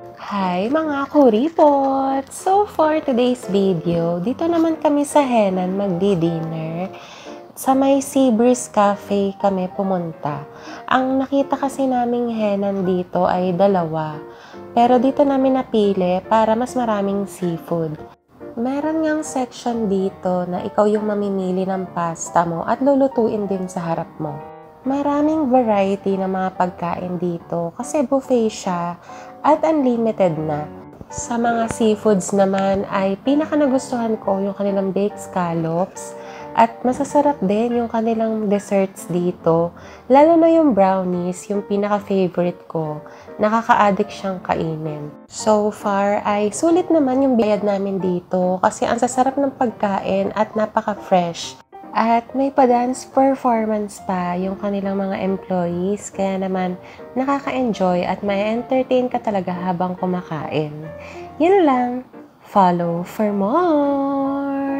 Hi mga kuripot! So for today's video, dito naman kami sa Henan magdi-dinner. Sa may Seabreeze Cafe kami pumunta. Ang nakita kasi naming Henan dito ay dalawa. Pero dito namin napili para mas maraming seafood. Meron ngang section dito na ikaw yung mamimili ng pasta mo at lulutuin din sa harap mo. Maraming variety ng mga pagkain dito kasi buffet siya at unlimited na. Sa mga seafoods naman ay pinaka nagustuhan ko yung kanilang baked scallops at masasarap din yung kanilang desserts dito. Lalo na yung brownies, yung pinaka-favorite ko. Nakaka-addict siyang kainin. So far ay sulit naman yung bayad namin dito kasi ang sasarap ng pagkain at napaka-fresh. At may pa-dance performance pa yung kanilang mga employees, kaya naman nakaka-enjoy at may entertain ka talaga habang kumakain. Yun lang. Follow for more!